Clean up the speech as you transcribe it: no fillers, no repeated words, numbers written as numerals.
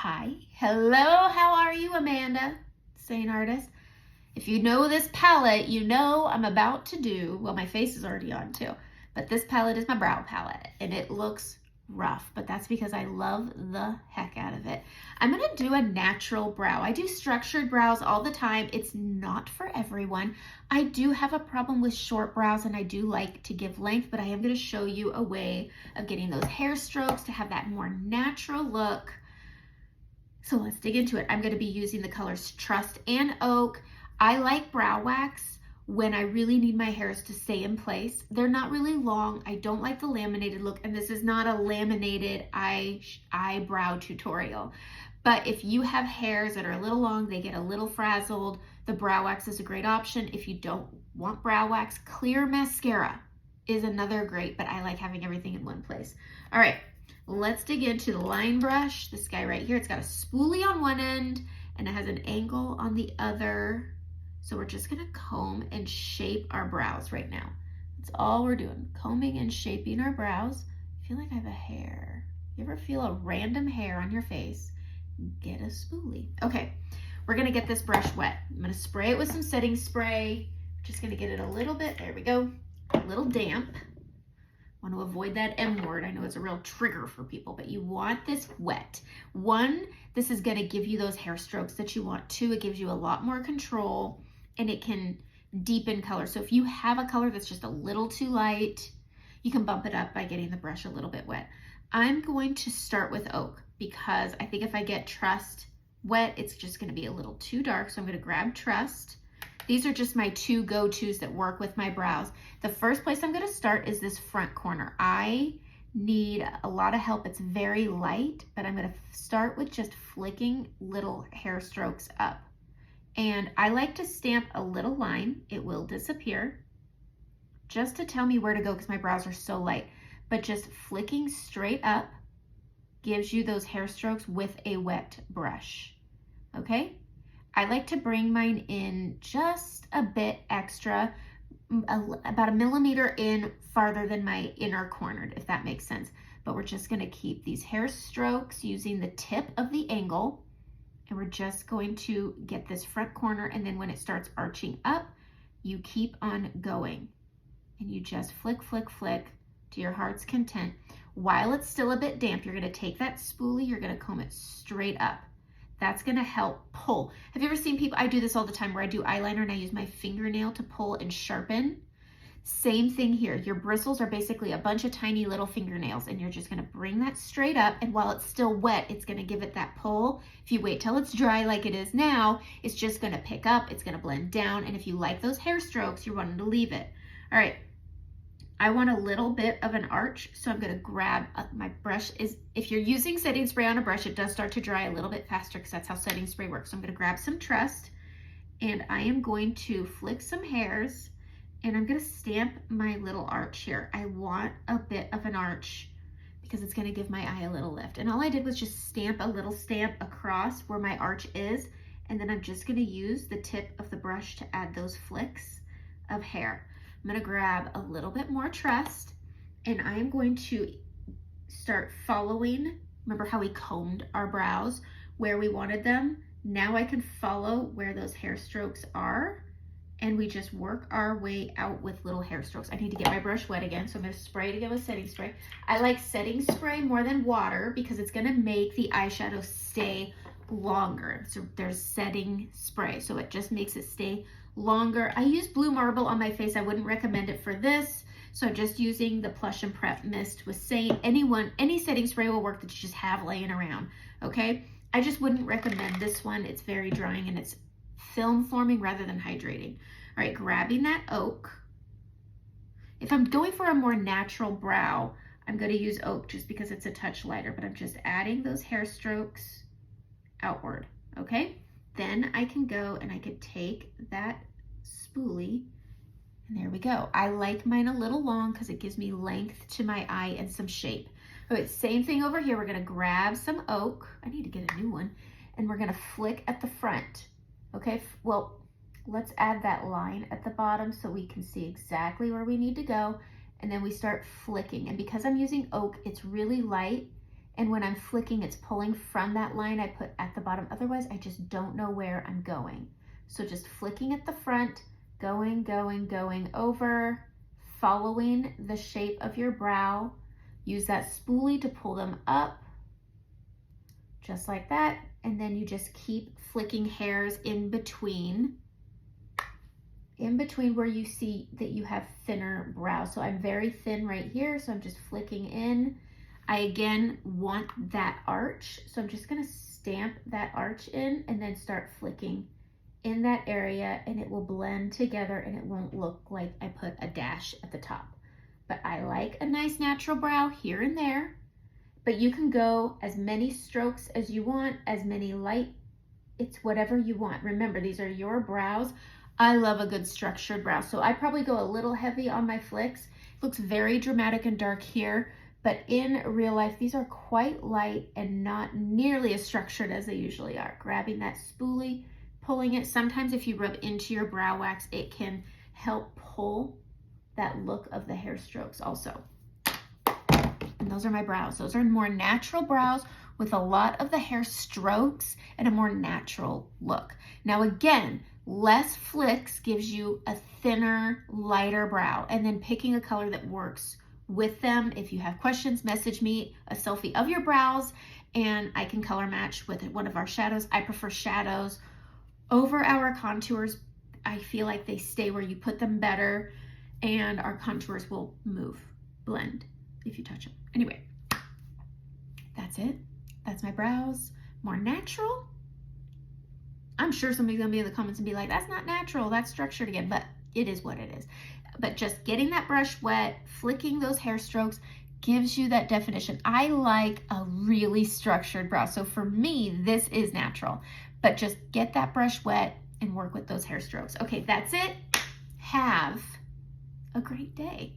Hi, hello, how are you, Amanda, SEINT artist? If you know this palette, you know I'm about to do, well, my face is already on too, but this palette is my brow palette and it looks rough, but that's because I love the heck out of it. I'm gonna do a natural brow. I do structured brows all the time. It's not for everyone. I do have a problem with short brows and I do like to give length, but I am gonna show you a way of getting those hair strokes to have that more natural look. So let's dig into it. I'm going to be using the colors Trust and Oak. I like brow wax when I really need my hairs to stay in place. They're not really long. I don't like the laminated look, and this is not a laminated eyebrow tutorial. But if you have hairs that are a little long, they get a little frazzled, the brow wax is a great option. If you don't want brow wax, clear mascara is another great, but I like having everything in one place. All right. Let's dig into the line brush. This guy right here, it's got a spoolie on one end and it has an angle on the other. So we're just gonna comb and shape our brows right now. That's all we're doing, combing and shaping our brows. I feel like I have a hair. You ever feel a random hair on your face? Get a spoolie. Okay, we're gonna get this brush wet. I'm gonna spray it with some setting spray. Just gonna get it a little bit, there we go, a little damp. Want to avoid that M word. I know it's a real trigger for people, but you want this wet. One, this is going to give you those hair strokes that you want. Two, it gives you a lot more control and it can deepen color. So if you have a color that's just a little too light, you can bump it up by getting the brush a little bit wet. I'm going to start with Oak because I think if I get Trust wet, it's just going to be a little too dark. So I'm going to grab Trust. These are just my two go-tos that work with my brows. The first place I'm gonna start is this front corner. I need a lot of help. It's very light, but I'm gonna start with just flicking little hair strokes up. And I like to stamp a little line. It will disappear just to tell me where to go because my brows are so light. But just flicking straight up gives you those hair strokes with a wet brush, okay? I like to bring mine in just a bit extra, about a millimeter in farther than my inner corner, if that makes sense. But we're just gonna keep these hair strokes using the tip of the angle, and we're just going to get this front corner, and then when it starts arching up, you keep on going. And you just flick, flick, flick to your heart's content. While it's still a bit damp, you're gonna take that spoolie, you're gonna comb it straight up. That's gonna help pull. Have you ever seen people, I do this all the time where I do eyeliner and I use my fingernail to pull and sharpen. Same thing here. Your bristles are basically a bunch of tiny little fingernails and you're just gonna bring that straight up, and while it's still wet, it's gonna give it that pull. If you wait till it's dry like it is now, it's just gonna pick up, it's gonna blend down, and if you like those hair strokes, you're wanting to leave it. All right. I want a little bit of an arch, so I'm gonna grab my brush. If you're using setting spray on a brush, it does start to dry a little bit faster because that's how setting spray works. So I'm gonna grab some Trust and I am going to flick some hairs and I'm gonna stamp my little arch here. I want a bit of an arch because it's gonna give my eye a little lift. And all I did was just stamp a little stamp across where my arch is, and then I'm just gonna use the tip of the brush to add those flicks of hair. I'm gonna grab a little bit more Trust and I'm going to start following. Remember how we combed our brows where we wanted them? Now I can follow where those hair strokes are and we just work our way out with little hair strokes. I need to get my brush wet again, so I'm gonna spray it again with setting spray. I like setting spray more than water because it's gonna make the eyeshadow stay longer. So there's setting spray, so it just makes it stay longer. I use Blue Marble on my face. I wouldn't recommend it for this. So I'm just using the Plush and Prep Mist with SEINT. Any setting spray will work that you just have laying around, okay? I just wouldn't recommend this one. It's very drying and it's film forming rather than hydrating. All right, grabbing that Oak. If I'm going for a more natural brow, I'm gonna use Oak just because it's a touch lighter, but I'm just adding those hair strokes outward, okay? Then I can go and I could take that spoolie and there we go. I like mine a little long because it gives me length to my eye and some shape. Okay, same thing over here. We're gonna grab some Oak. I need to get a new one. And we're gonna flick at the front. Okay, well, let's add that line at the bottom so we can see exactly where we need to go. And then we start flicking. And because I'm using Oak, it's really light And when I'm flicking, it's pulling from that line I put at the bottom. Otherwise, I just don't know where I'm going. So just flicking at the front, going, going, going over, following the shape of your brow. Use that spoolie to pull them up, just like that. And then you just keep flicking hairs in between where you see that you have thinner brows. So I'm very thin right here, so I'm just flicking in. I again want that arch, so I'm just gonna stamp that arch in and then start flicking in that area, and it will blend together and it won't look like I put a dash at the top. But I like a nice natural brow here and there, but you can go as many strokes as you want, as many light, it's whatever you want. Remember, these are your brows. I love a good structured brow, so I probably go a little heavy on my flicks. It looks very dramatic and dark here, but in real life, these are quite light and not nearly as structured as they usually are. Grabbing that spoolie, pulling it. Sometimes if you rub into your brow wax, it can help pull that look of the hair strokes also. And those are my brows. Those are more natural brows with a lot of the hair strokes and a more natural look. Now again, less flicks gives you a thinner, lighter brow, and then picking a color that works with them. If you have questions, message me a selfie of your brows and I can color match with one of our shadows. I prefer shadows over our contours. I feel like they stay where you put them better, and our contours will move, blend if you touch them. Anyway, that's it. That's my brows. More natural. I'm sure somebody's gonna be in the comments and be like, that's not natural, that's structured again, but it is what it is. But just getting that brush wet, flicking those hair strokes gives you that definition. I like a really structured brow. So for me, this is natural, but just get that brush wet and work with those hair strokes. Okay, that's it. Have a great day.